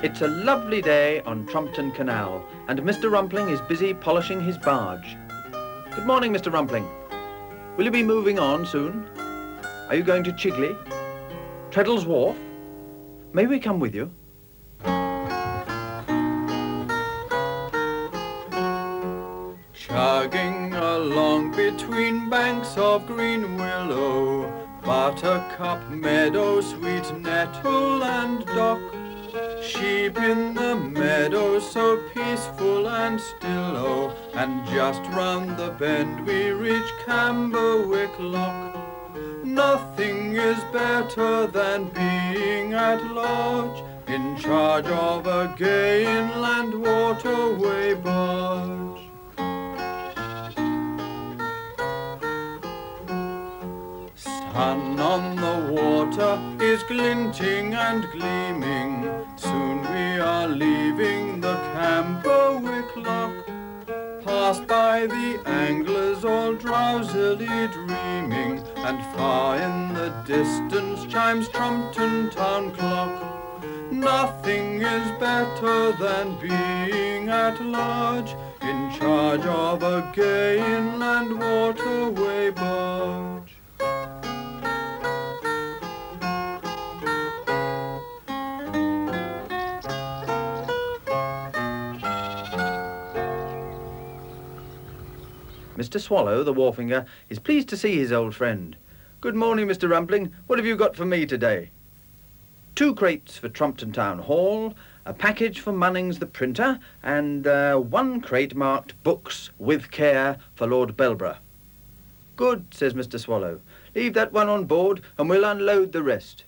It's a lovely day on Trumpton Canal, and Mr. Rumpling is busy polishing his barge. Good morning, Mr. Rumpling. Will you be moving on soon? Are you going to Chigley? Treddle's Wharf? May we come with you? Chugging along between banks of green willow, buttercup, meadow, sweet nettle and dock. Sheep in the meadow so peaceful and still, oh, and just round the bend we reach Camberwick Lock. Nothing is better than being at lodge, in charge of a gay inland waterway barge. Sun on the water is glinting and gleaming, soon we are leaving the Camberwick Lock. Pass by the anglers all drowsily dreaming, and far in the distance chimes Trumpton town clock. Nothing is better than being at large, in charge of a gay inland waterway barge. Mr. Swallow, the wharfinger, is pleased to see his old friend. Good morning, Mr. Rumpling. What have you got for me today? 2 crates for Trumpton Town Hall, a package for Munnings the printer, and 1 crate marked Books with Care for Lord Belborough. Good, says Mr. Swallow. Leave that one on board and we'll unload the rest.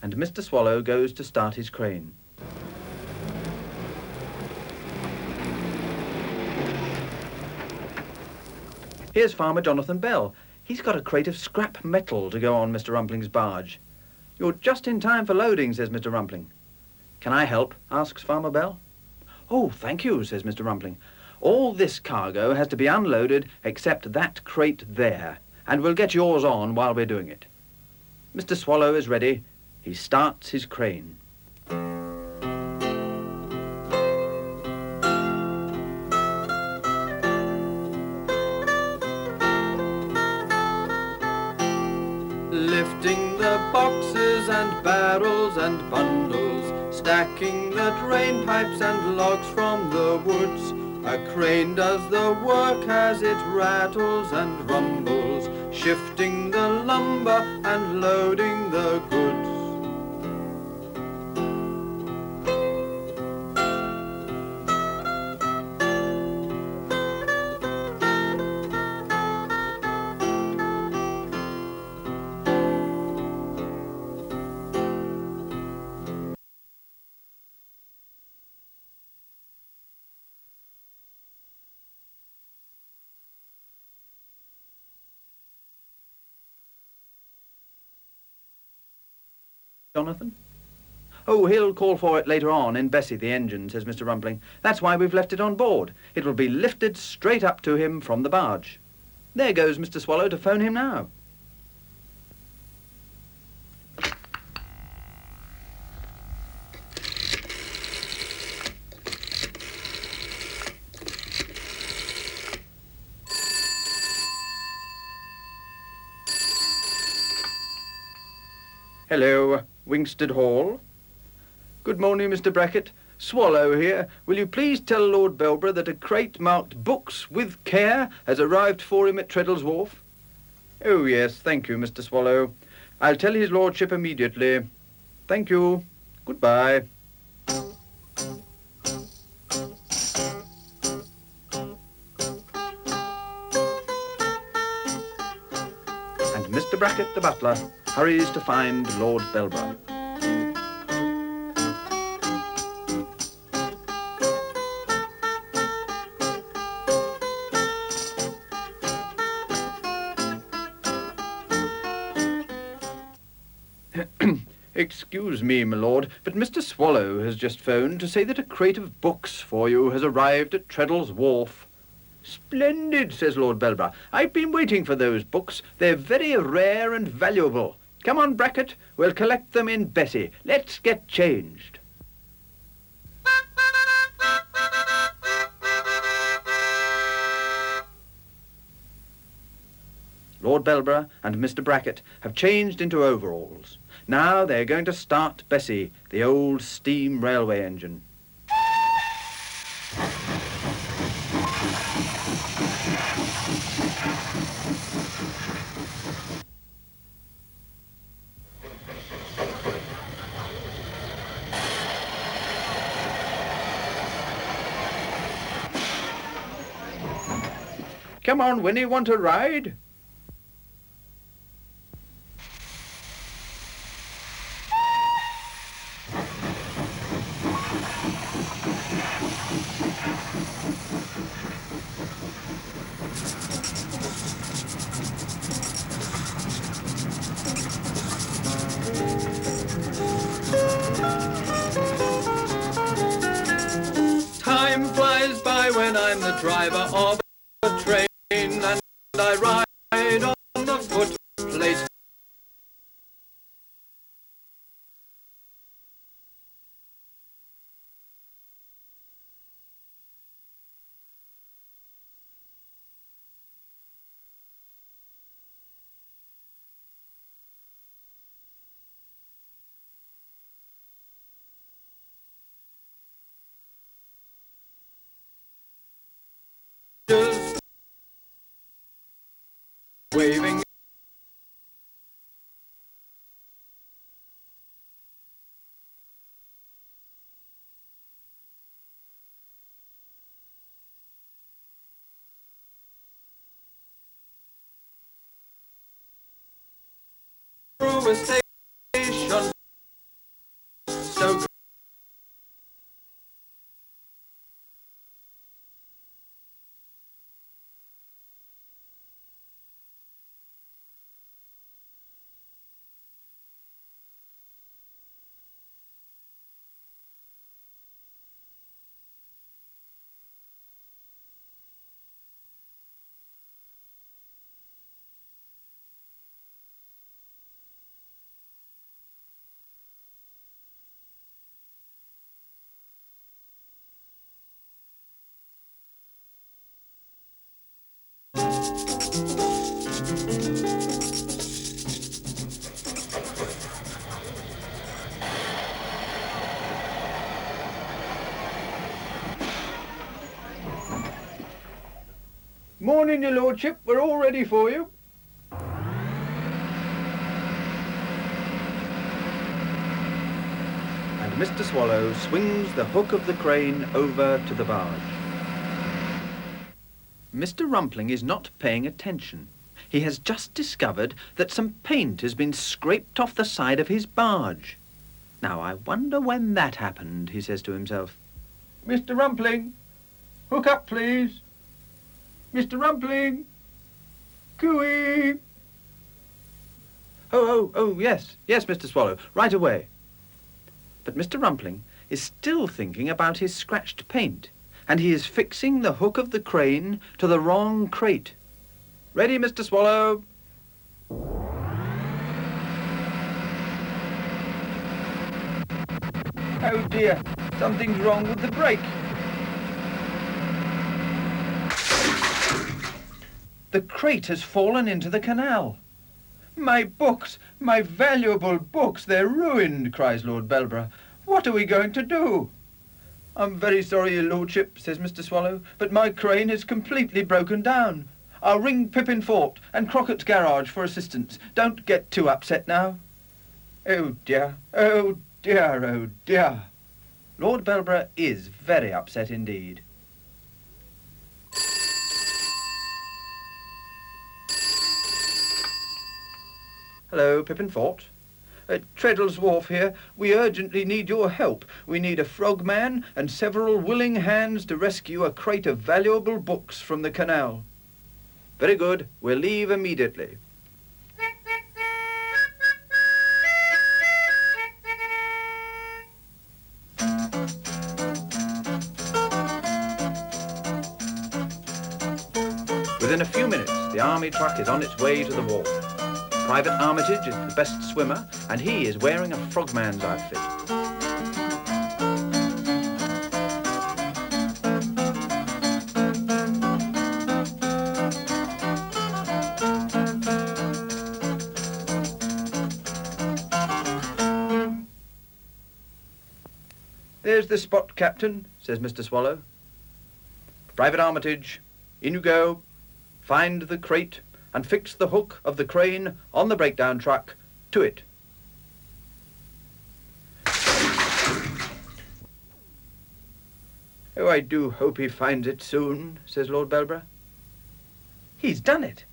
And Mr. Swallow goes to start his crane. Here's Farmer Jonathan Bell. He's got a crate of scrap metal to go on Mr. Rumpling's barge. You're just in time for loading, says Mr. Rumpling. Can I help? Asks Farmer Bell. Oh, thank you, says Mr. Rumpling. All this cargo has to be unloaded except that crate there, and we'll get yours on while we're doing it. Mr. Swallow is ready. He starts his crane. Lifting the boxes and barrels and bundles, stacking the drain pipes and logs from the woods. A crane does the work as it rattles and rumbles, shifting the lumber and loading the goods. Jonathan? Oh, he'll call for it later on in Bessie the engine, says Mr. Rumpling. That's why we've left it on board. It will be lifted straight up to him from the barge. There goes Mr. Swallow to phone him now. Hello, Wingsted Hall. Good morning, Mr. Brackett. Swallow here. Will you please tell Lord Belborough that a crate marked Books with Care has arrived for him at Treddle's Wharf? Oh, yes, thank you, Mr. Swallow. I'll tell his lordship immediately. Thank you. Goodbye. And Mr. Brackett, the butler, hurries to find Lord Belborough. Excuse me, my lord, but Mr. Swallow has just phoned to say that a crate of books for you has arrived at Treddle's Wharf. Splendid, says Lord Belborough. I've been waiting for those books. They're very rare and valuable. Come on, Brackett. We'll collect them in Bessie. Let's get changed. Lord Belborough and Mr. Brackett have changed into overalls. Now they're going to start Bessie, the old steam railway engine. Come on, Winnie, want a ride? Time flies by when I'm the driver of a train, and I ride on the footplate. Just waving. Through a station so Morning, your lordship. We're all ready for you. And Mr. Swallow swings the hook of the crane over to the barge. Mr. Rumpling is not paying attention. He has just discovered that some paint has been scraped off the side of his barge. Now, I wonder when that happened, he says to himself. Mr. Rumpling, hook up, please. Mr. Rumpling, cooey. Oh, yes, Mr. Swallow, right away. But Mr. Rumpling is still thinking about his scratched paint, and he is fixing the hook of the crane to the wrong crate. Ready, Mr. Swallow? Oh dear, something's wrong with the brake. The crate has fallen into the canal. My books, my valuable books, they're ruined, cries Lord Belborough. What are we going to do? I'm very sorry, your lordship, says Mr. Swallow, but my crane is completely broken down. I'll ring Pippin Fort and Crockett's garage for assistance. Don't get too upset now. Oh dear, oh dear, oh dear. Lord Belborough is very upset indeed. Hello, Pippin Fort. Treadle's Wharf here. We urgently need your help. We need a frogman and several willing hands to rescue a crate of valuable books from the canal. Very good. We'll leave immediately. Within a few minutes, the army truck is on its way to the wharf. Private Armitage is the best swimmer, and he is wearing a frogman's outfit. There's the spot, Captain, says Mr. Swallow. Private Armitage, in you go. Find the crate and fix the hook of the crane on the breakdown truck to it. Oh, I do hope he finds it soon, says Lord Belborough. He's done it.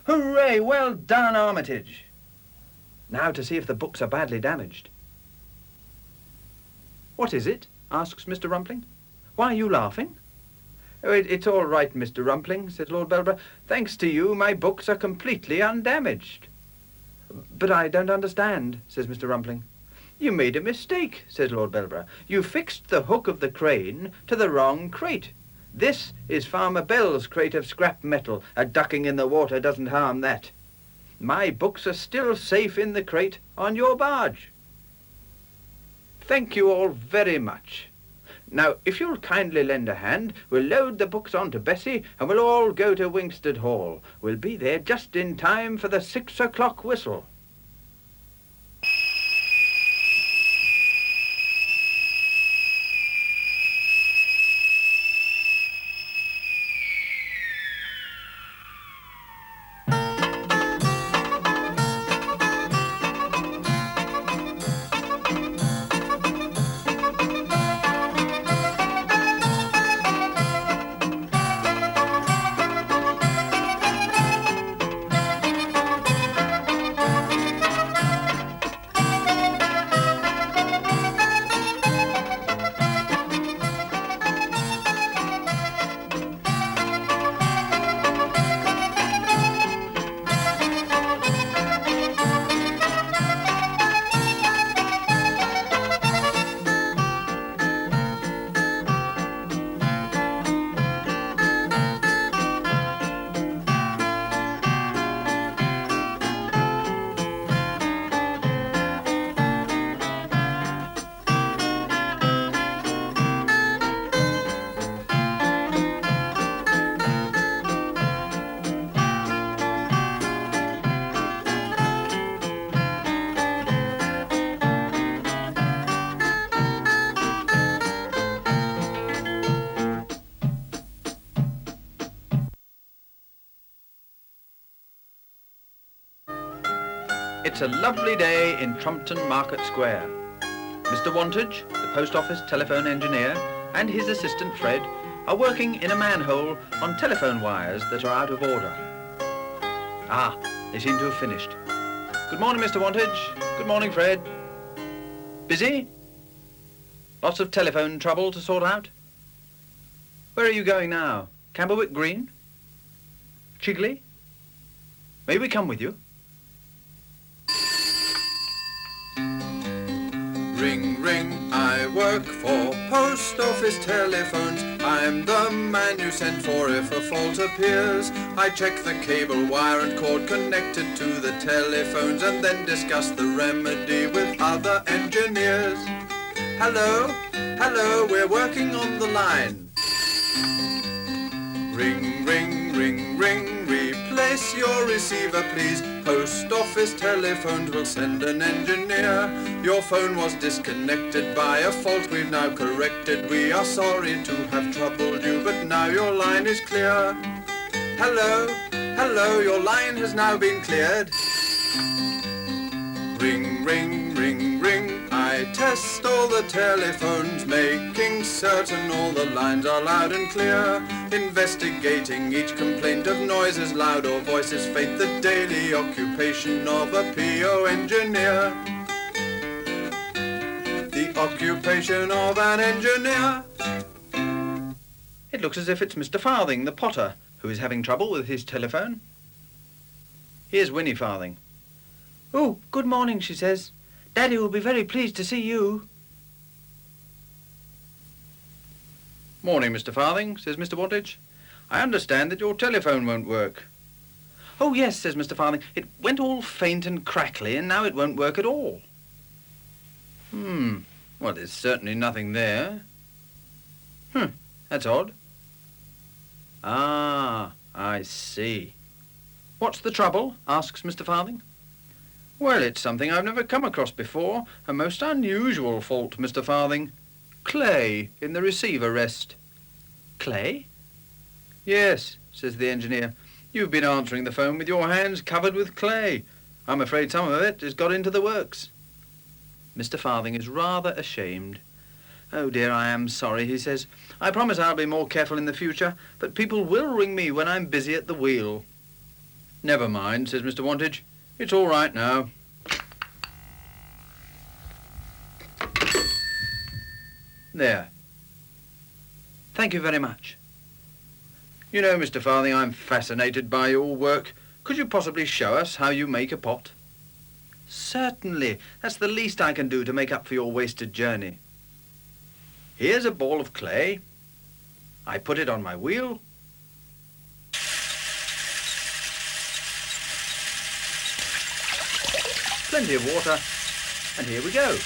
Hooray! Well done, Armitage. Now to see if the books are badly damaged. What is it? Asks Mr. Rumpling. Why are you laughing? Oh, it's all right, Mr. Rumpling, said Lord Belborough. Thanks to you, my books are completely undamaged. But I don't understand, says Mr. Rumpling. You made a mistake, says Lord Belborough. You fixed the hook of the crane to the wrong crate. This is Farmer Bell's crate of scrap metal. A ducking in the water doesn't harm that. My books are still safe in the crate on your barge. Thank you all very much. Now, if you'll kindly lend a hand, we'll load the books onto Bessie and we'll all go to Winkstead Hall. We'll be there just in time for the 6 o'clock whistle. It's a lovely day in Trumpton Market Square. Mr. Wantage, the post office telephone engineer, and his assistant Fred are working in a manhole on telephone wires that are out of order. Ah, they seem to have finished. Good morning, Mr. Wantage. Good morning, Fred. Busy? Lots of telephone trouble to sort out? Where are you going now? Camberwick Green? Chigley? May we come with you? Ring, ring, I work for post office telephones. I'm the man you send for if a fault appears. I check the cable, wire and cord connected to the telephones and then discuss the remedy with other engineers. Hello, hello, we're working on the line. Ring, ring, ring, ring, replace your receiver please. Post office telephones will send an engineer. Your phone was disconnected by a fault we've now corrected. We are sorry to have troubled you, but now your line is clear. Hello, hello, your line has now been cleared. Ring, ring, ring, ring, I test all the telephones, making certain all the lines are loud and clear. Investigating each complaint of noises loud or voices faint, the daily occupation of a PO engineer. The occupation of an engineer. It looks as if it's Mr. Farthing, the potter, who is having trouble with his telephone. Here's Winnie Farthing. Oh, good morning, she says. Daddy will be very pleased to see you. Morning, Mr. Farthing, says Mr. Wantage. I understand that your telephone won't work. Oh, yes, says Mr. Farthing. It went all faint and crackly, and now it won't work at all. Well, there's certainly nothing there. That's odd. Ah, I see. What's the trouble? Asks Mr. Farthing. Well, it's something I've never come across before. A most unusual fault, Mr. Farthing. Clay in the receiver rest. Clay? Yes, says the engineer. You've been answering the phone with your hands covered with clay. I'm afraid some of it has got into the works. Mr. Farthing is rather ashamed. Oh dear, I am sorry, he says. I promise I'll be more careful in the future, but people will ring me when I'm busy at the wheel. Never mind, says Mr. Wantage. It's all right now. There. Thank you very much. You know, Mr. Farthing, I'm fascinated by your work. Could you possibly show us how you make a pot? Certainly. That's the least I can do to make up for your wasted journey. Here's a ball of clay. I put it on my wheel. Plenty of water. And here we go.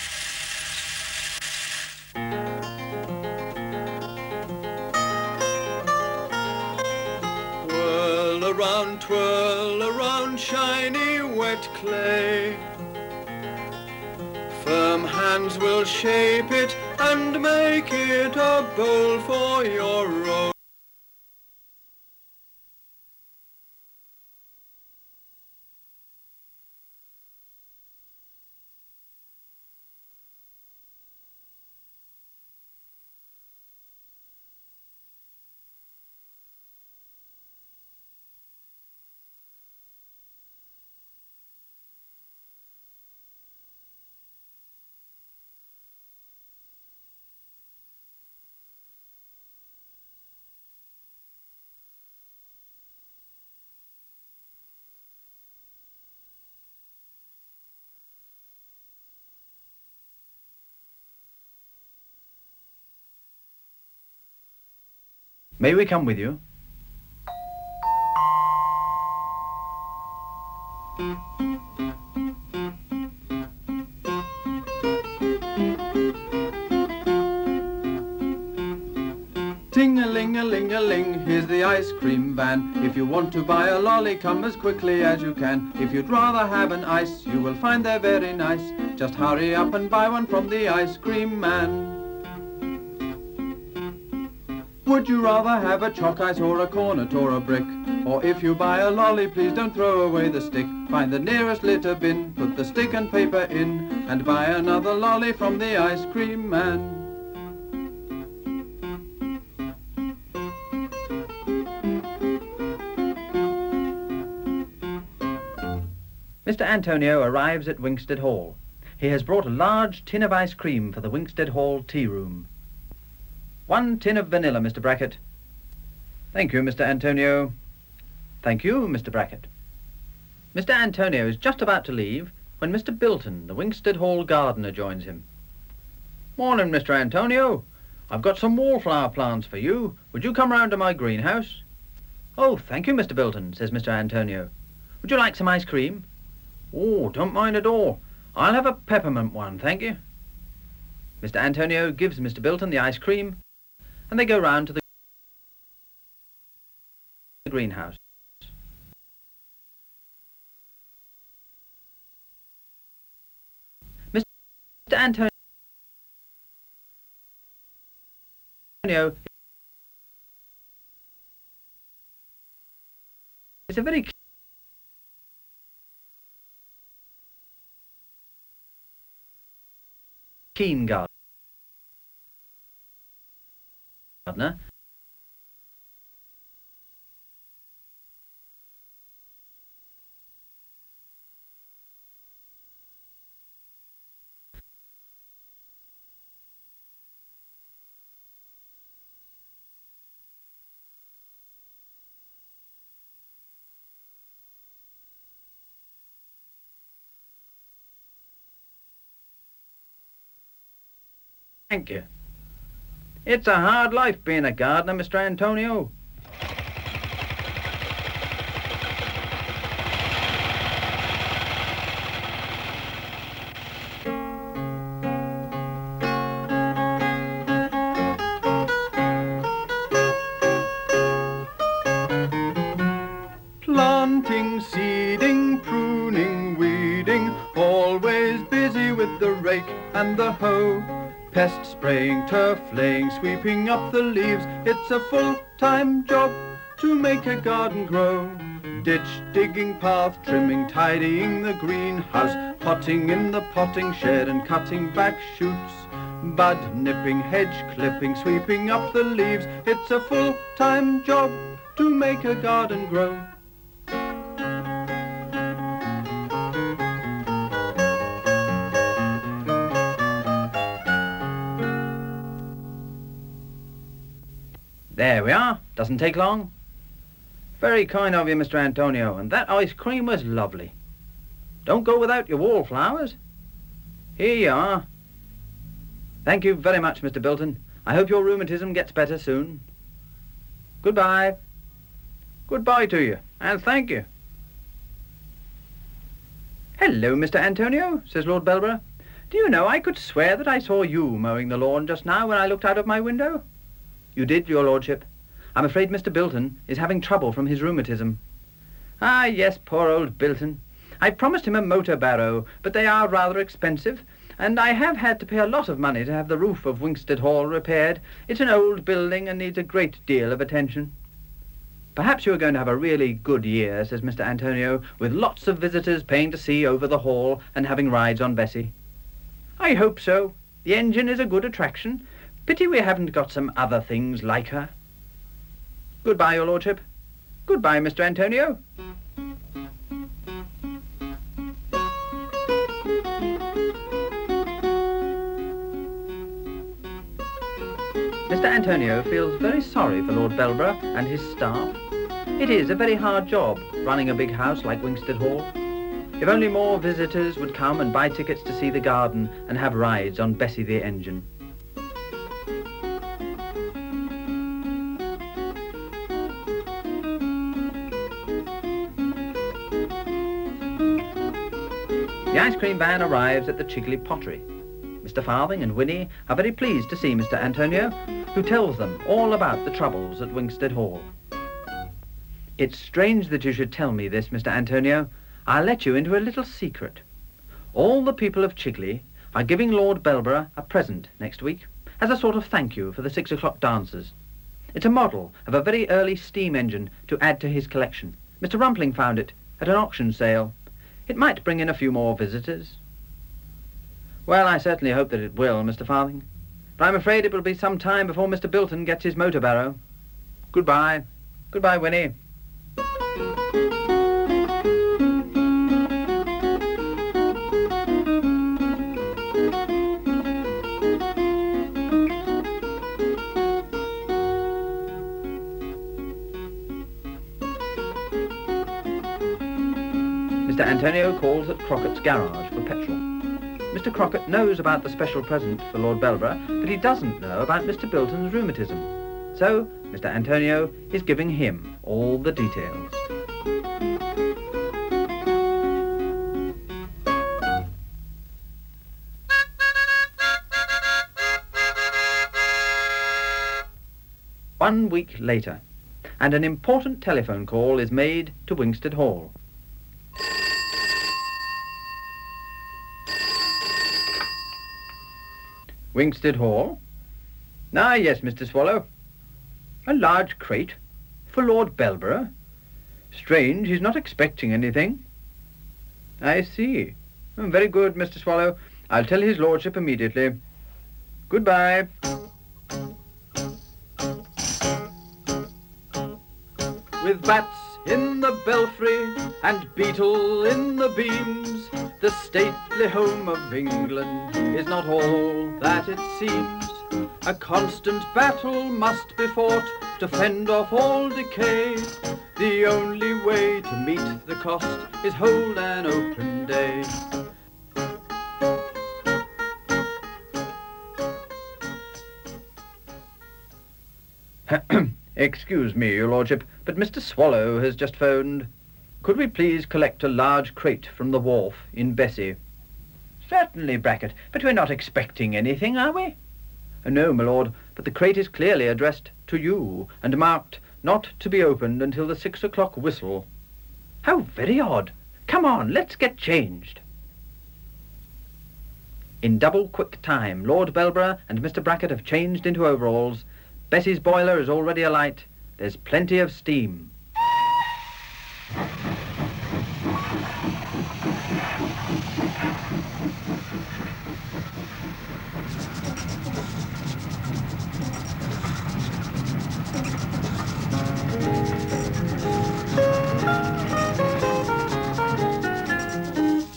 Twirl around shiny wet clay. Firm hands will shape it and make it a bowl for your own. May we come with you? Ting-a-ling-a-ling-a-ling, here's the ice cream van. If you want to buy a lolly, come as quickly as you can. If you'd rather have an ice, you will find they're very nice. Just hurry up and buy one from the ice cream man. Would you rather have a chalk ice or a cornet or a brick? Or if you buy a lolly, please don't throw away the stick. Find the nearest litter bin, put the stick and paper in, and buy another lolly from the ice cream man. Mr. Antonio arrives at Winkstead Hall. He has brought a large tin of ice cream for the Winkstead Hall tea room. 1 tin of vanilla, Mr. Brackett. Thank you, Mr. Antonio. Thank you, Mr. Brackett. Mr. Antonio is just about to leave when Mr. Bilton, the Winkstead Hall gardener, joins him. Morning, Mr. Antonio. I've got some wallflower plants for you. Would you come round to my greenhouse? Oh, thank you, Mr. Bilton, says Mr. Antonio. Would you like some ice cream? Oh, don't mind at all. I'll have a peppermint one, thank you. Mr. Antonio gives Mr. Bilton the ice cream, and they go round to the greenhouse. Mr. Antonio is a very keen gardener. Thank you. It's a hard life being a gardener, Mr. Antonio. Planting and the hoe. Pest spraying, turf laying, sweeping up the leaves. It's a full-time job to make a garden grow. Ditch digging, path trimming, tidying the greenhouse, potting in the potting shed and cutting back shoots. Bud nipping, hedge clipping, sweeping up the leaves. It's a full-time job to make a garden grow. There we are. Doesn't take long. Very kind of you, Mr. Antonio, and that ice cream was lovely. Don't go without your wallflowers. Here you are. Thank you very much, Mr. Bilton. I hope your rheumatism gets better soon. Goodbye. Goodbye to you, and thank you. Hello, Mr. Antonio, says Lord Belborough. Do you know, I could swear that I saw you mowing the lawn just now when I looked out of my window. You did, your lordship. I'm afraid Mr. Bilton is having trouble from his rheumatism. Ah, yes, poor old Bilton. I promised him a motor barrow, but they are rather expensive, and I have had to pay a lot of money to have the roof of Winkstead Hall repaired. It's an old building and needs a great deal of attention. Perhaps you are going to have a really good year, says Mr. Antonio, with lots of visitors paying to see over the hall and having rides on Bessie. I hope so. The engine is a good attraction. Pity we haven't got some other things like her. Goodbye, your lordship. Goodbye, Mr. Antonio. Mr. Antonio feels very sorry for Lord Belborough and his staff. It is a very hard job, running a big house like Winkstead Hall. If only more visitors would come and buy tickets to see the garden and have rides on Bessie the engine. The ice cream van arrives at the Chigley Pottery. Mr. Farthing and Winnie are very pleased to see Mr. Antonio, who tells them all about the troubles at Winkstead Hall. It's strange that you should tell me this, Mr. Antonio. I'll let you into a little secret. All the people of Chigley are giving Lord Belborough a present next week as a sort of thank you for the 6 o'clock dances. It's a model of a very early steam engine to add to his collection. Mr. Rumpling found it at an auction sale. It might bring in a few more visitors. Well, I certainly hope that it will, Mr. Farthing. But I'm afraid it will be some time before Mr. Bilton gets his motor barrow. Goodbye. Goodbye, Winnie. Mr. Antonio calls at Crockett's garage for petrol. Mr. Crockett knows about the special present for Lord Belborough, but he doesn't know about Mr. Bilton's rheumatism. So, Mr. Antonio is giving him all the details. One week later, and an important telephone call is made to Winkstead Hall. Winkstead Hall? Ah, yes, Mr. Swallow. A large crate? For Lord Belborough? Strange, he's not expecting anything. I see. Oh, very good, Mr. Swallow. I'll tell his lordship immediately. Goodbye. With bats in the belfry and beetle in the beams, the stately home of England is not all that it seems. A constant battle must be fought to fend off all decay. The only way to meet the cost is hold an open day. Excuse me, your lordship, but Mr. Swallow has just phoned. Could we please collect a large crate from the wharf in Bessie? Certainly, Brackett, but we're not expecting anything, are we? No, my lord, but the crate is clearly addressed to you and marked not to be opened until the 6 o'clock whistle. How very odd. Come on, let's get changed. In double quick time, Lord Belborough and Mr. Brackett have changed into overalls. Bessie's boiler is already alight. There's plenty of steam.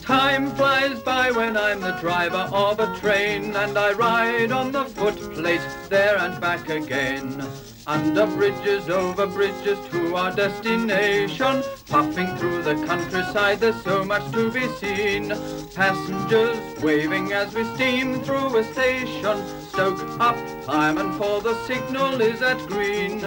Time flies by when I'm the driver of a train, and I ride on the footplate there and back again. Under bridges, over bridges to our destination, puffing through the countryside, there's so much to be seen. Passengers waving as we steam through a station. Stoke up, fireman, for the signal is at green.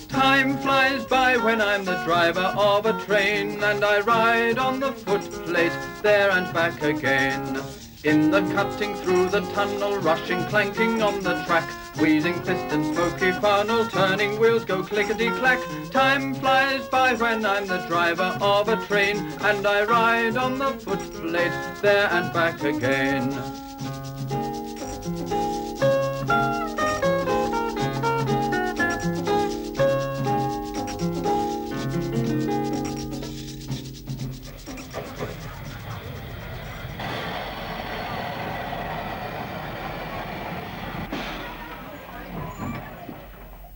Time flies by when I'm the driver of a train, and I ride on the footplate there and back again. In the cutting through the tunnel, rushing, clanking on the track, wheezing pistons, smoky funnel, turning wheels go clickety-clack. Time flies by when I'm the driver of a train, and I ride on the footplate there and back again.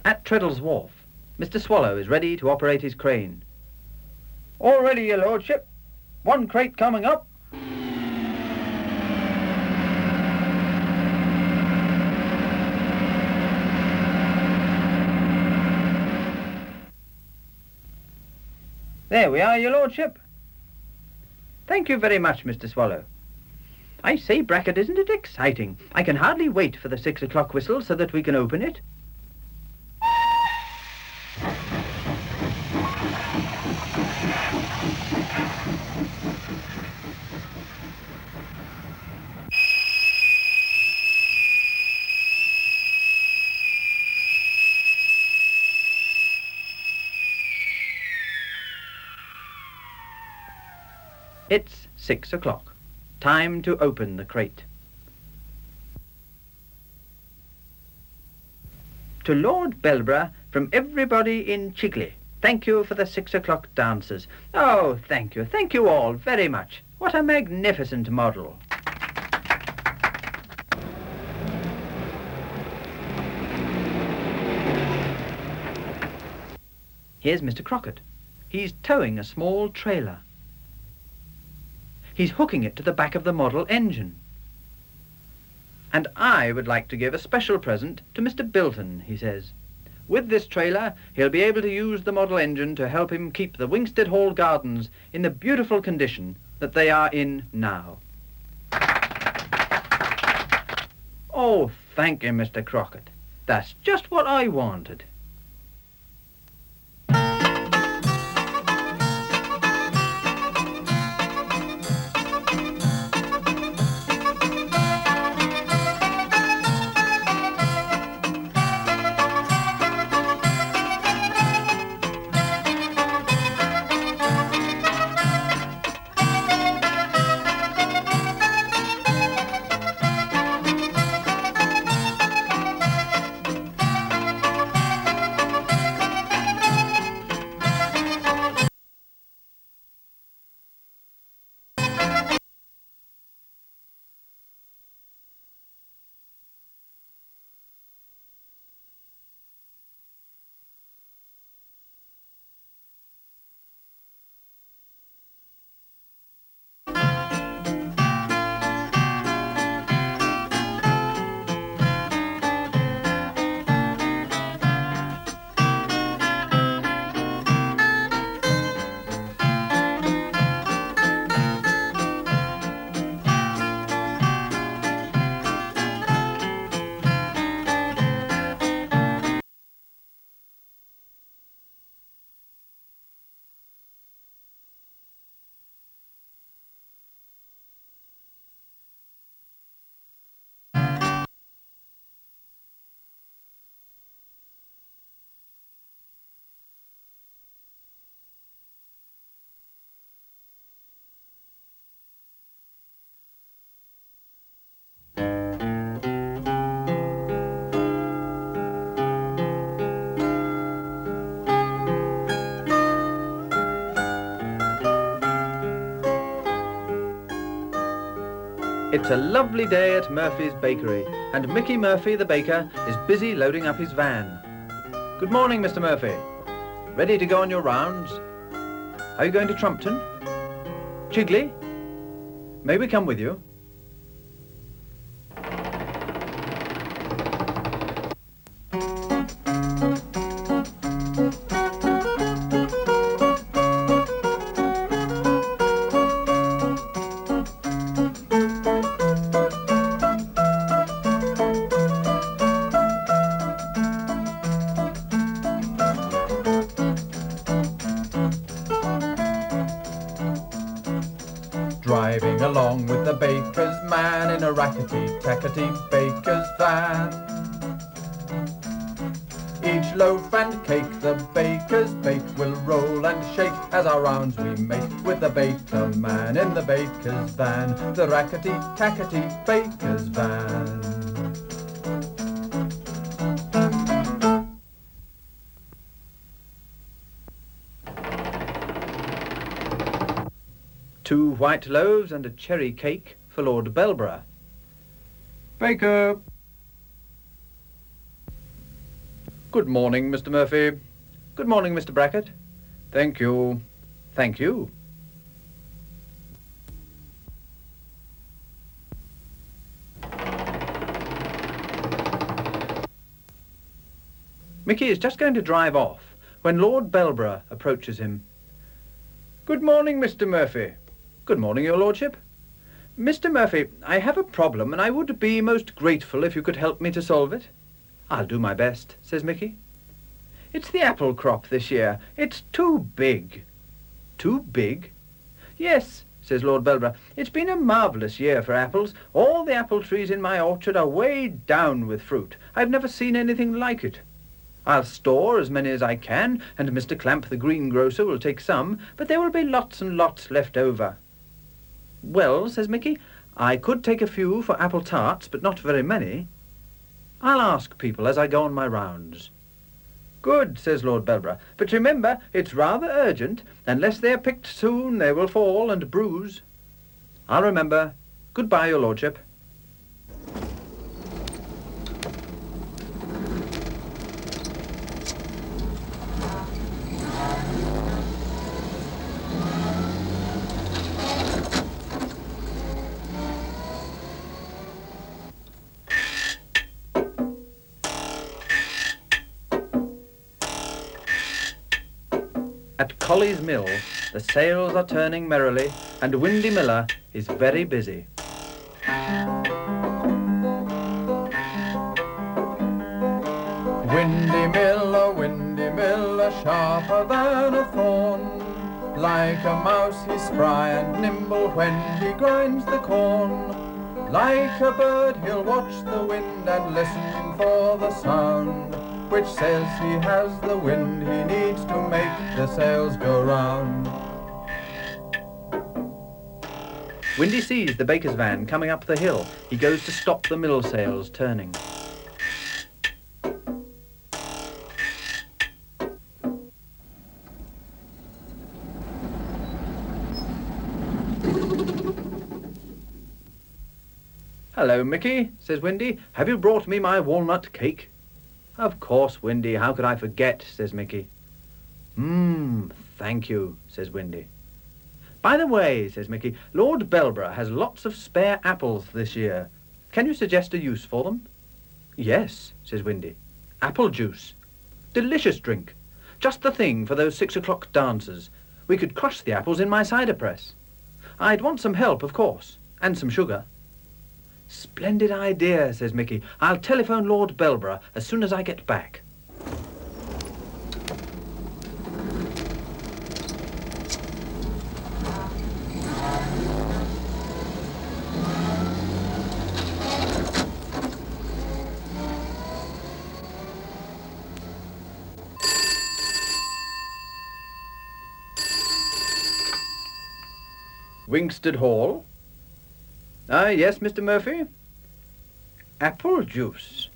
At Treddle's Wharf, Mr. Swallow is ready to operate his crane. All ready, your lordship. One crate coming up. There we are, your lordship. Thank you very much, Mr. Swallow. I say, Brackett, isn't it exciting? I can hardly wait for the 6 o'clock whistle so that we can open it. It's 6 o'clock. Time to open the crate. To Lord Belborough, from everybody in Chigley. Thank you for the 6 o'clock dancers. Oh, thank you all very much. What a magnificent model. Here's Mr. Crockett. He's towing a small trailer. He's hooking it to the back of the model engine. And I would like to give a special present to Mr. Bilton, he says. With this trailer, he'll be able to use the model engine to help him keep the Wingstead Hall Gardens in the beautiful condition that they are in now. Oh, thank you, Mr. Crockett. That's just what I wanted. It's a lovely day at Murphy's Bakery, and Mickey Murphy, the baker, is busy loading up his van. Good morning, Mr. Murphy. Ready to go on your rounds? Are you going to Trumpton? Chigley? May we come with you? Driving along with the baker's man in a rackety-tackety baker's van. Each loaf and cake the baker's bake will roll and shake as our rounds we make with the baker man in the baker's van, the rackety-tackety baker's van. Two white loaves and a cherry cake for Lord Belborough. Baker. Good morning, Mr. Murphy. Good morning, Mr. Brackett. Thank you. Thank you. Mickey is just going to drive off when Lord Belborough approaches him. Good morning, Mr. Murphy. Good morning, your lordship. Mr. Murphy, I have a problem, and I would be most grateful if you could help me to solve it. I'll do my best, says Mickey. It's the apple crop this year. It's too big. Too big? Yes, says Lord Belborough. It's been a marvellous year for apples. All the apple trees in my orchard are way down with fruit. I've never seen anything like it. I'll store as many as I can, and Mr. Clamp, the greengrocer, will take some, but there will be lots and lots left over. Well, says Mickey, I could take a few for apple tarts, but not very many. I'll ask people as I go on my rounds. Good, says Lord Belborough, but remember, it's rather urgent. Unless they're picked soon, they will fall and bruise. I'll remember. Goodbye, your lordship. At Colley's Mill, the sails are turning merrily, and Windy Miller is very busy. Windy Miller, sharper than a thorn. Like a mouse he's spry and nimble when he grinds the corn. Like a bird he'll watch the wind and listen for the sound, which says he has the wind he needs to make the sails go round. Windy sees the baker's van coming up the hill. He goes to stop the mill sails turning. Hello, Mickey, says Windy. Have you brought me my walnut cake? Of course, Windy. How could I forget, says Mickey. Thank you, says Windy. By the way, says Mickey, Lord Belborough has lots of spare apples this year. Can you suggest a use for them? Yes, says Windy. Apple juice. Delicious drink. Just the thing for those 6 o'clock dancers. We could crush the apples in my cider press. I'd want some help, of course, and some sugar. Splendid idea, says Mickey. I'll telephone Lord Belborough as soon as I get back. Wingsted Hall? Yes, Mr. Murphy? Apple juice.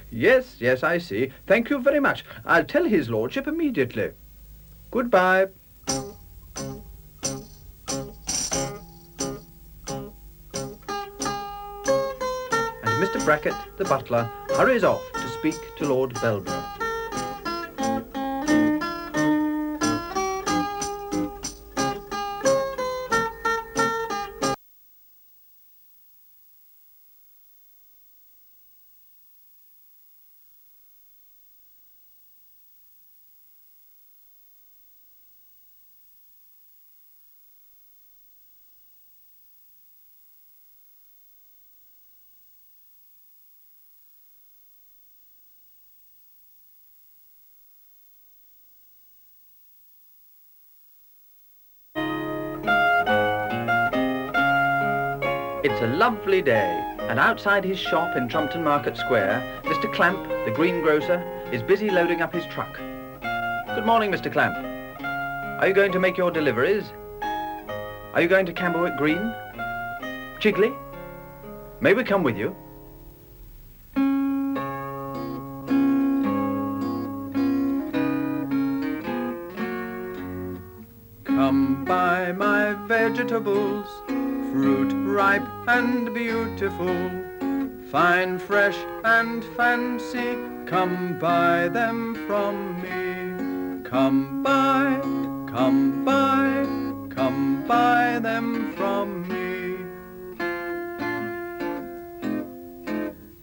Yes, I see. Thank you very much. I'll tell his lordship immediately. Goodbye. Mr. Brackett, the butler, hurries off to speak to Lord Belborough. It's a lovely day, and outside his shop in Trumpton Market Square, Mr. Clamp, the greengrocer, is busy loading up his truck. Good morning, Mr. Clamp. Are you going to make your deliveries? Are you going to Camberwick Green? Chigley? May we come with you? Come buy my vegetables, fruit ripe and beautiful, fine, fresh and fancy, come buy them from me. Come buy, come buy, come buy them from me.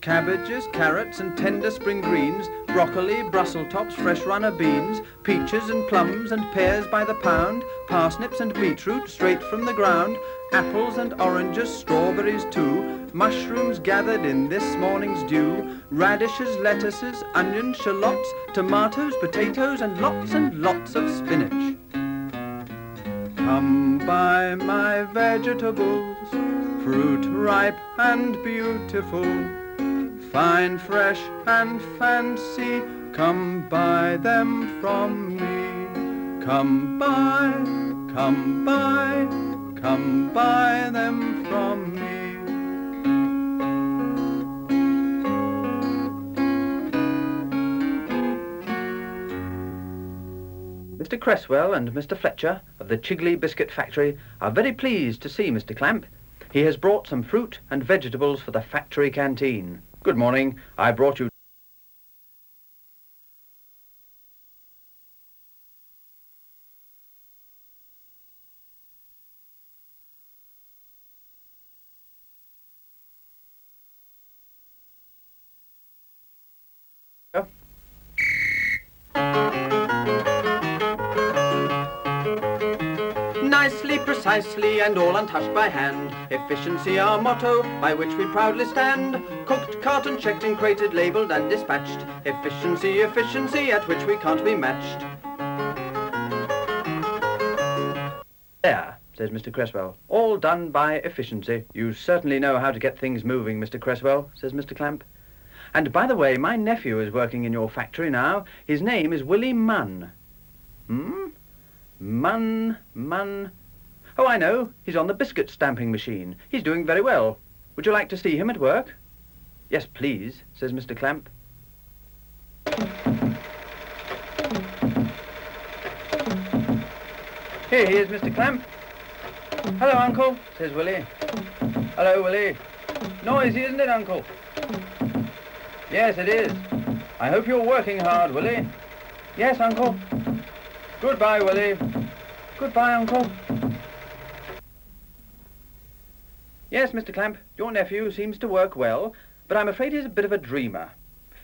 Cabbages, carrots and tender spring greens, broccoli, Brussels tops, fresh runner beans, peaches and plums and pears by the pound, parsnips and beetroot straight from the ground, apples and oranges, strawberries too, mushrooms gathered in this morning's dew, radishes, lettuces, onions, shallots, tomatoes, potatoes and lots of spinach. Come buy my vegetables, fruit ripe and beautiful, fine, fresh and fancy, come buy them from me. Come buy, come buy, come buy them from me. Mr. Cresswell and Mr. Fletcher of the Chigley Biscuit Factory are very pleased to see Mr. Clamp. He has brought some fruit and vegetables for the factory canteen. Good morning. I brought you... Nicely, precisely, and all untouched by hand. Efficiency our motto, by which we proudly stand. Cooked, carton, checked and crated, labelled and dispatched. Efficiency, efficiency, at which we can't be matched. There, says Mr. Cresswell. All done by efficiency. You certainly know how to get things moving, Mr. Cresswell, says Mr. Clamp. And by the way, my nephew is working in your factory now. His name is Willie Munn. Munn. Oh, I know. He's on the biscuit stamping machine. He's doing very well. Would you like to see him at work? Yes, please, says Mr. Clamp. Here he is, Mr. Clamp. Hello, Uncle, says Willie. Hello, Willie. Noisy, isn't it, Uncle? Yes, it is. I hope you're working hard, Willie. Yes, Uncle. Goodbye, Willie. Goodbye, Uncle. Yes, Mr. Clamp, your nephew seems to work well, but I'm afraid he's a bit of a dreamer.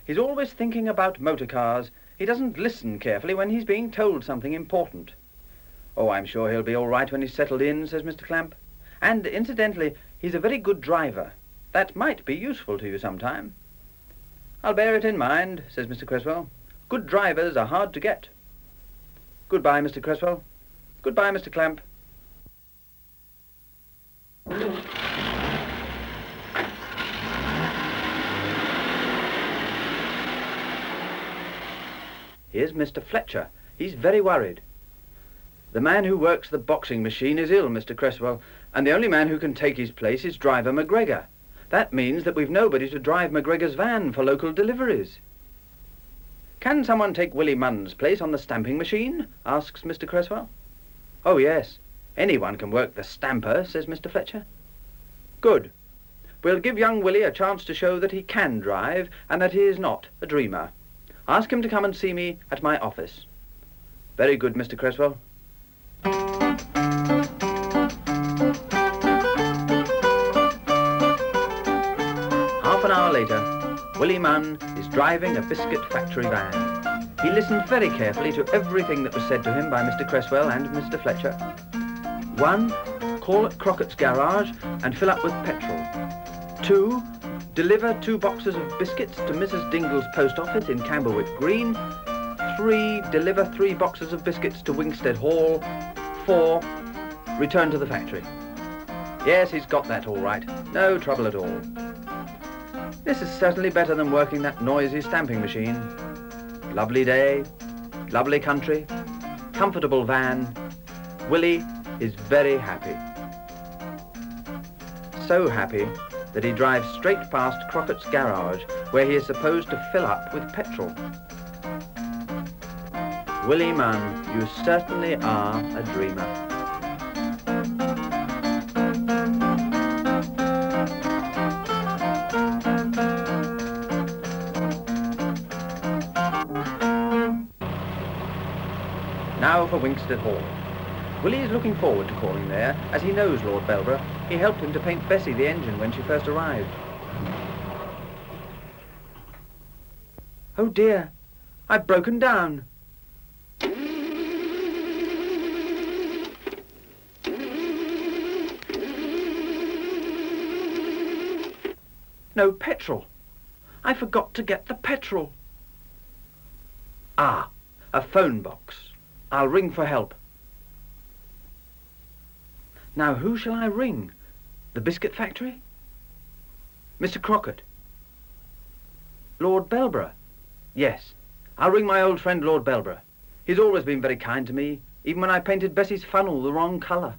He's always thinking about motor cars. He doesn't listen carefully when he's being told something important. Oh, I'm sure he'll be all right when he's settled in, says Mr. Clamp. And, incidentally, he's a very good driver. That might be useful to you sometime. I'll bear it in mind, says Mr. Cresswell. Good drivers are hard to get. Goodbye, Mr. Cresswell. Goodbye, Mr. Clamp. Here's Mr. Fletcher. He's very worried. The man who works the boxing machine is ill, Mr. Cresswell, and the only man who can take his place is driver McGregor. That means that we've nobody to drive McGregor's van for local deliveries. Can someone take Willie Munn's place on the stamping machine? Asks Mr. Cresswell. Oh, yes. Anyone can work the stamper, says Mr. Fletcher. Good. We'll give young Willie a chance to show that he can drive and that he is not a dreamer. Ask him to come and see me at my office. Very good, Mr. Cresswell. Half an hour later, Willie Munn is driving a biscuit factory van. He listened very carefully to everything that was said to him by Mr. Cresswell and Mr. Fletcher. 1. Call at Crockett's garage and fill up with petrol. 2. Deliver 2 boxes of biscuits to Mrs. Dingle's post office in Camberwick Green. 3. Deliver 3 boxes of biscuits to Wingstead Hall. 4. Return to the factory. Yes, he's got that all right. No trouble at all. This is certainly better than working that noisy stamping machine. Lovely day, lovely country, comfortable van. Willie is very happy. So happy that he drives straight past Crockett's garage, where he is supposed to fill up with petrol. Willie Munn, you certainly are a dreamer. Now for Wingstead Hall. Willie is looking forward to calling there, as he knows Lord Belborough. He helped him to paint Bessie the engine when she first arrived. Oh dear, I've broken down. No petrol. I forgot to get the petrol. Ah, a phone box. I'll ring for help. Now, who shall I ring? The biscuit factory? Mr. Crockett? Lord Belborough? Yes, I'll ring my old friend Lord Belborough. He's always been very kind to me, even when I painted Bessie's funnel the wrong colour.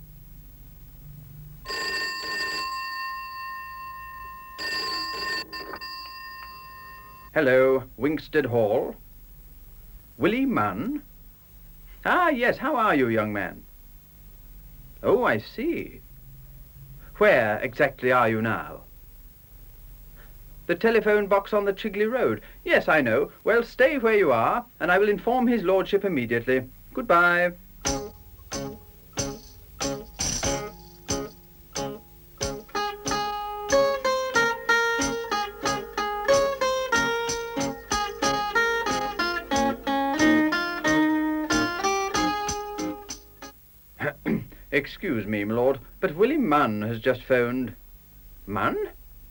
Hello, Wingstead Hall. Willie Munn? Ah, yes, how are you, young man? Oh, I see. Where exactly are you now? The telephone box on the Chigley Road. Yes, I know. Well, stay where you are, and I will inform his lordship immediately. Goodbye. Excuse me, my lord, but Willie Munn has just phoned. Munn?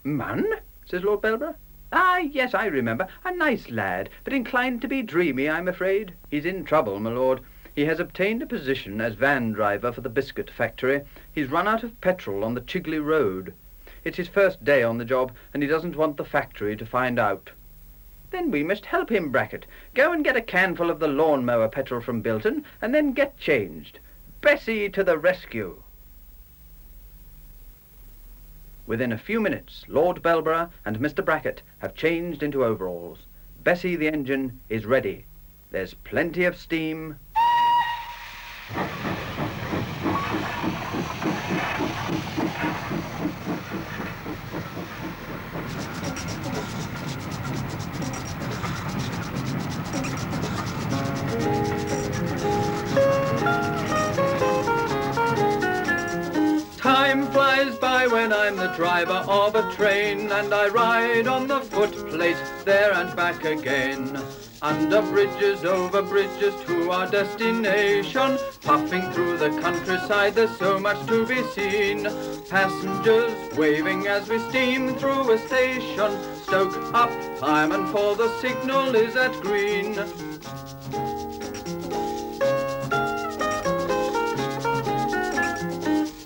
Munn? Says Lord Belborough. Ah, yes, I remember. A nice lad, but inclined to be dreamy, I'm afraid. He's in trouble, my lord. He has obtained a position as van driver for the biscuit factory. He's run out of petrol on the Chigley Road. It's his first day on the job, and he doesn't want the factory to find out. Then we must help him, Brackett. Go and get a canful of the lawnmower petrol from Bilton, and then get changed. Bessie to the rescue. Within a few minutes, Lord Belborough and Mr. Brackett have changed into overalls. Bessie the engine is ready. There's plenty of steam. Time flies by when I'm the driver of a train, and I ride on the footplate there and back again. Under bridges, over bridges to our destination, puffing through the countryside, there's so much to be seen. Passengers waving as we steam through a station. Stoke up, fireman, for the signal is at green.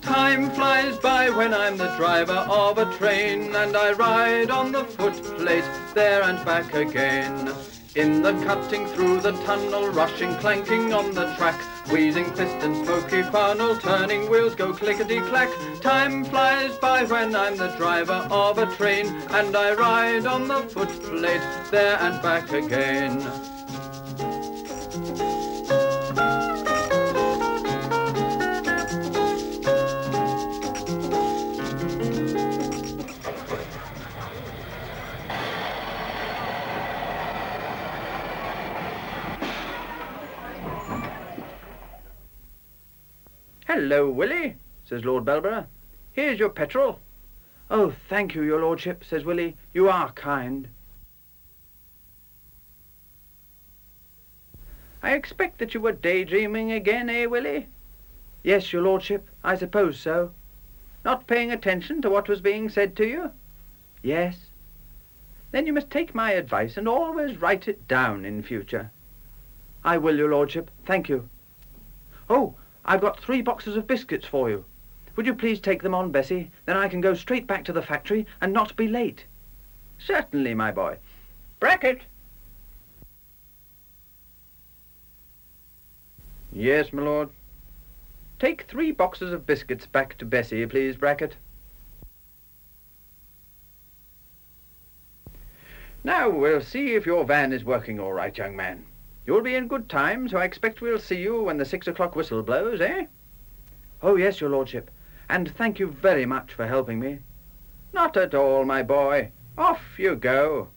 Time flies by when I'm the driver of a train, and I ride on the footplate there and back again. In the cutting through the tunnel, rushing, clanking on the track, wheezing piston, smoky funnel, turning wheels go clickety-clack. Time flies by when I'm the driver of a train, and I ride on the footplate there and back again. "Hello, Willie," says Lord Belborough. "Here's your petrol." "Oh, thank you, your lordship," says Willie. "You are kind." "I expect that you were daydreaming again, eh, Willie?" "Yes, your lordship, I suppose so." "Not paying attention to what was being said to you?" "Yes." "Then you must take my advice and always write it down in future." "I will, your lordship, thank you." "Oh, I've got 3 boxes of biscuits for you. Would you please take them on, Bessie? Then I can go straight back to the factory and not be late." "Certainly, my boy. Brackett!" "Yes, my lord." "Take 3 boxes of biscuits back to Bessie, please, Brackett." "Now we'll see if your van is working all right, young man. You'll be in good time, so I expect we'll see you when the 6 o'clock whistle blows, eh?" "Oh, yes, your lordship, and thank you very much for helping me." "Not at all, my boy. Off you go."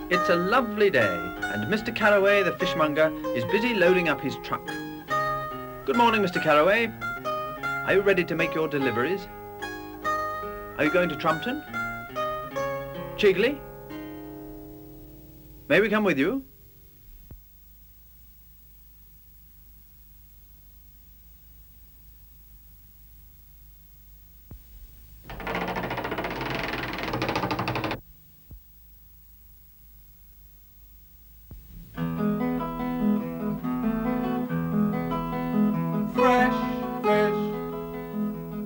It's a lovely day, and Mr. Carraway, the fishmonger, is busy loading up his truck. Good morning, Mr. Carraway. Are you ready to make your deliveries? Are you going to Trumpton? Chigley? May we come with you? Fresh fish,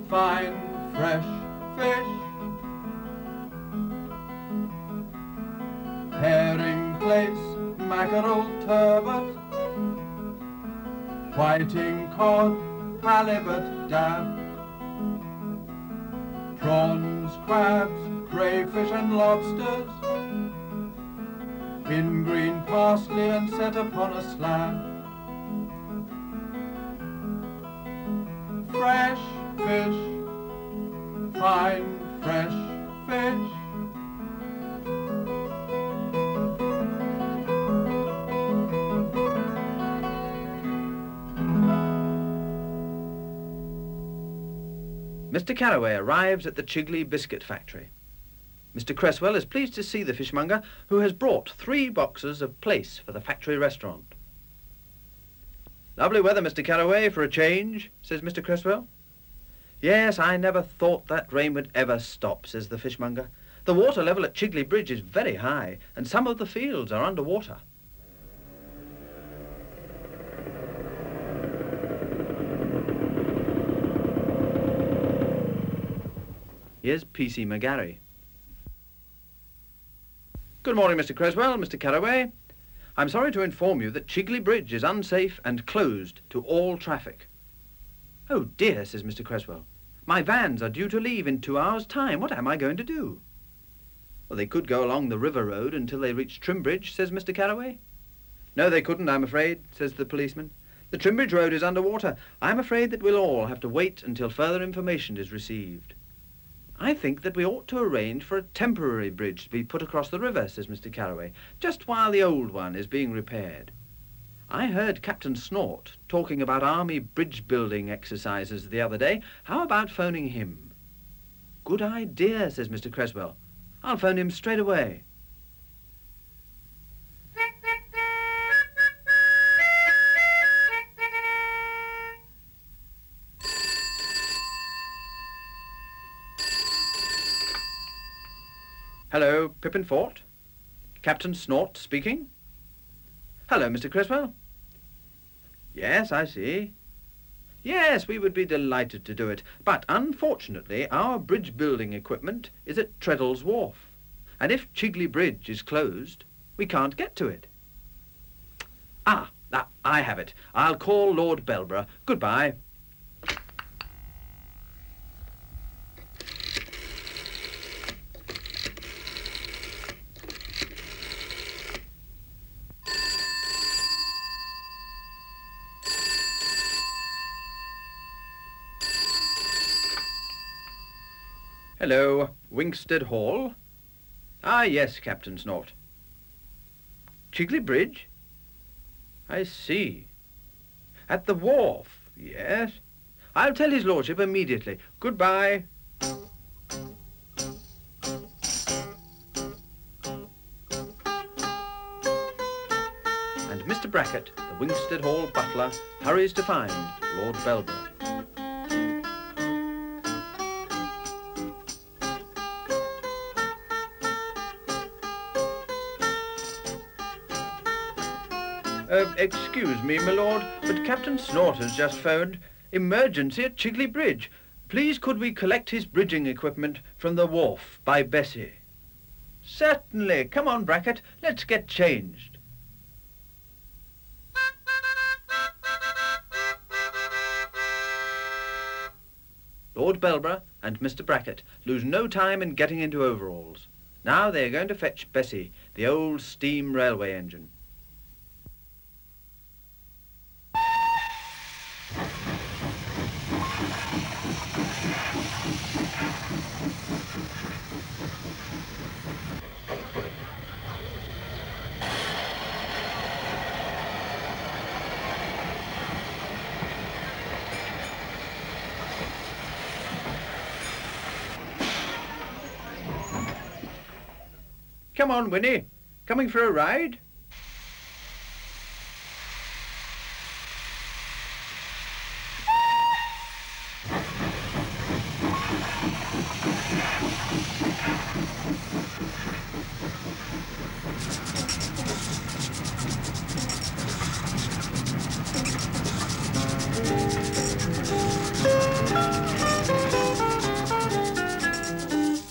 fine fresh fish. Herring plaice, mackerel, turbot, whiting cod, halibut, dab, prawns, crabs, crayfish and lobsters, in green parsley and set upon a slab. Fresh fish, fine fresh fish. Mr. Carraway arrives at the Chigley Biscuit Factory. Mr. Cresswell is pleased to see the fishmonger, who has brought 3 boxes of plaice for the factory restaurant. "Lovely weather, Mr. Carraway, for a change," says Mr. Cresswell. "Yes, I never thought that rain would ever stop," says the fishmonger. "The water level at Chigley Bridge is very high, and some of the fields are under water." Here's P.C. McGarry. Good morning, Mr. Creswell, Mr. Carraway. I'm sorry to inform you that Chigley Bridge is unsafe and closed to all traffic. Oh dear, says Mr. Creswell. My vans are due to leave in 2 hours' time. What am I going to do? Well, they could go along the river road until they reach Trimbridge, says Mr. Carraway. No, they couldn't, I'm afraid, says the policeman. The Trimbridge Road is under water. I'm afraid that we'll all have to wait until further information is received. I think that we ought to arrange for a temporary bridge to be put across the river, says Mr. Carraway, just while the old one is being repaired. I heard Captain Snort talking about army bridge-building exercises the other day. How about phoning him? Good idea, says Mr. Creswell. I'll phone him straight away. Hello, Pippin Fort. Captain Snort speaking. Hello, Mr. Creswell. Yes, I see. Yes, we would be delighted to do it, but unfortunately our bridge-building equipment is at Treddle's Wharf, and if Chigley Bridge is closed, we can't get to it. I have it. I'll call Lord Belborough. Goodbye. Hello, Winkstead Hall? Ah, yes, Captain Snort. Chigley Bridge? I see. At the wharf, yes. I'll tell his lordship immediately. Goodbye. And Mr. Brackett, the Winkstead Hall butler, hurries to find Lord Belborough. Excuse me, my lord, but Captain Snort has just phoned. Emergency at Chigley Bridge. Please could we collect his bridging equipment from the wharf by Bessie? Certainly. Come on, Brackett. Let's get changed. Lord Belborough and Mr. Brackett lose no time in getting into overalls. Now they are going to fetch Bessie, the old steam railway engine. Come on, Winnie. Coming for a ride?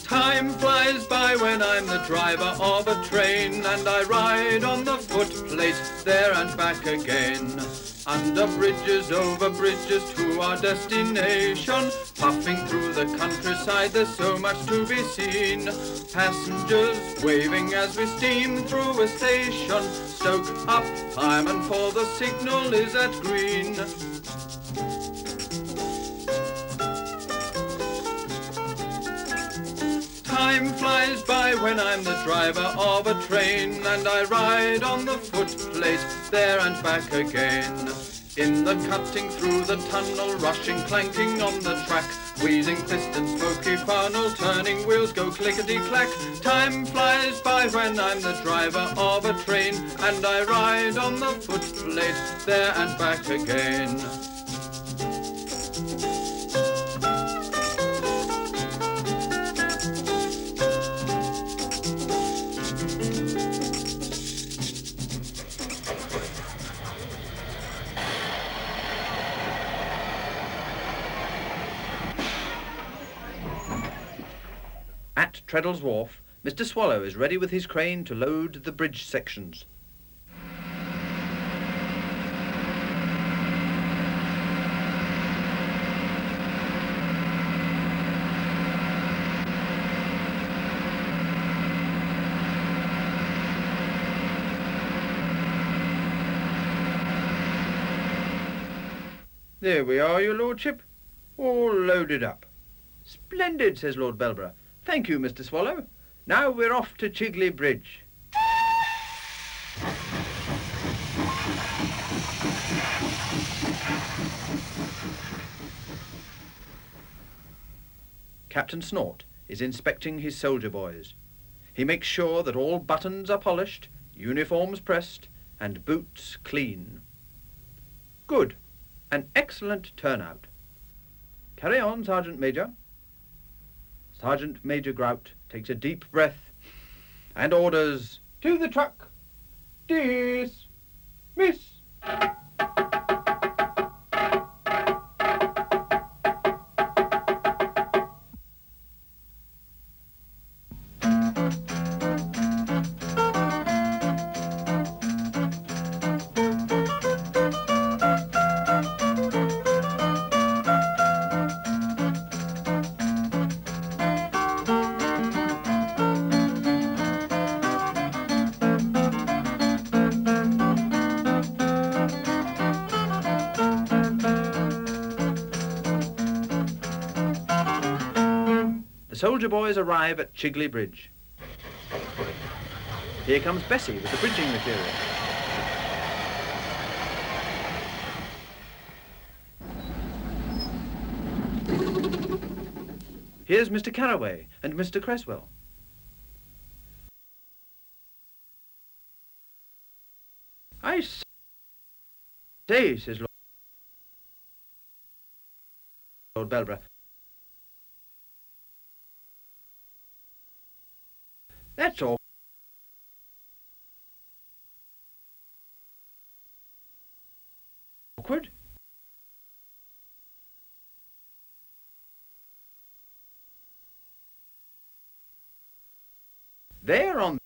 Time flies by when I'm the driver of a train, and I ride on the footplate there and back again. Under bridges, over bridges to our destination, puffing through the countryside, there's so much to be seen. Passengers waving as we steam through a station. Stoke up, fireman, for the signal is at green. Time flies by when I'm the driver of a train, and I ride on the footplate there and back again. In the cutting through the tunnel, rushing, clanking on the track, wheezing piston, smoky funnel, turning wheels go clickety-clack. Time flies by when I'm the driver of a train, and I ride on the footplate there and back again. Treddle's Wharf, Mr. Swallow is ready with his crane to load the bridge sections. There we are, your lordship, all loaded up. Splendid, says Lord Belborough. Thank you, Mr. Swallow. Now we're off to Chigley Bridge. Captain Snort is inspecting his soldier boys. He makes sure that all buttons are polished, uniforms pressed, and boots clean. Good. An excellent turnout. Carry on, Sergeant Major. Sergeant Major Grout takes a deep breath and orders, "To the truck! Dismiss!" The soldier boys arrive at Chigley Bridge. Here comes Bessie with the bridging material. Here's Mr. Carraway and Mr. Creswell. I say, says Lord Belborough. That's all. Awkward. There on